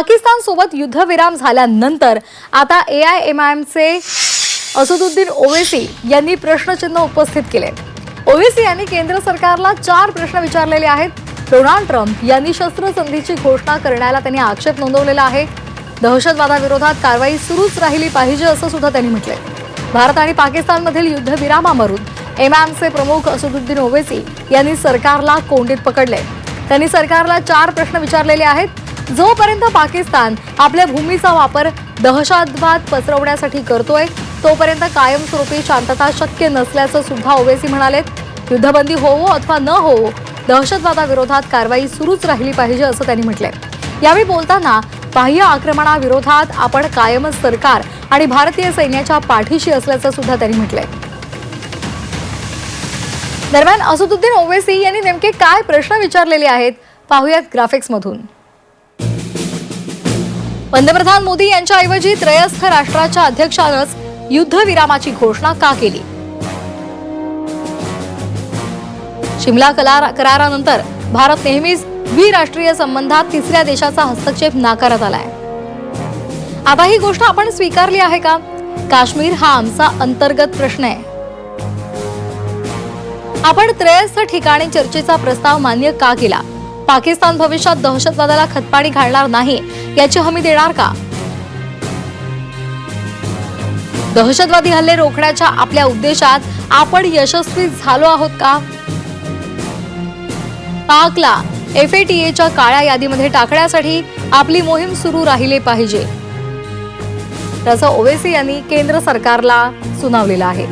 पाकिस्तान सोबत युद्धविराम झाल्यानंतर आता AIMIMचे असदुद्दीन ओवैसी यांनी प्रश्नचिन्ह उपस्थित केले। ओवैसी यांनी केंद्र सरकारला 4 प्रश्न विचारलेले आहेत। डोनाल्ड ट्रम्प यांनी शस्त्रसंधीची घोषणा करण्याला त्यांनी आक्षेप नोंदवलेला आहे। दहशतवादाविरोधात कारवाई सुरूच राहिली पाहिजे असं सुद्धा त्यांनी म्हटलंय। भारत आणि पाकिस्तानमधील युद्धविरामावरून एमआयएमचे प्रमुख असदुद्दीन ओवैसी यांनी सरकारला कोंडीत पकडले। त्यांनी सरकारला 4 प्रश्न विचारलेले आहेत। जोपर्यंत पाकिस्तान आपल्या भूमीचा वापर दहशतवाद पसरवण्यासाठी करतोय तोपर्यंत कायमस्वरूपी शांतता शक्य नसल्याचं सुद्धा ओवैसी म्हणाले। युद्धबंदी होवो अथवा न होवो दहशतवादाविरोधात कारवाई सुरूच राहिली पाहिजे असं त्यांनी म्हटलंय। यावेळी बोलताना बाह्य आक्रमणाविरोधात आपण कायमच सरकार आणि भारतीय सैन्याच्या पाठीशी असल्याचं सुद्धा त्यांनी म्हटलंय। दरम्यान असदुद्दीन ओवैसी यांनी नेमके काय प्रश्न विचारलेले आहेत पाहूयात ग्राफिक्स मधून। पंतप्रधान मोदी यांच्या ऐवजी त्रयस्थ राष्ट्राच्या अध्यक्षानंच युद्धविरामाची घोषणा का केली? शिमला करारानंतर भारत नेहमीच द्विराष्ट्रीय संबंधात तिसऱ्या देशाचा हस्तक्षेप नाकारत आलाय। आता ही गोष्ट आपण स्वीकारली आहे का? काश्मीर हा आमचा अंतर्गत प्रश्न आहे। आपण त्रयस्थ ठिकाणी चर्चेचा प्रस्ताव मान्य का केला? पाकिस्तान भविष्यात दहशतवादाला खतपाणी घालणार नाही याची हमी देणार का? दहशतवादी हल्ले रोखण्याच्या आपल्या उद्देशात आपण यशस्वी झालो आहोत का? पाकला FATAच्या काळ्या यादीमध्ये टाकण्यासाठी आपली मोहीम सुरू राहिली पाहिजे, त्याचं ओवैसी यांनी केंद्र सरकारला सुनावलेलं आहे।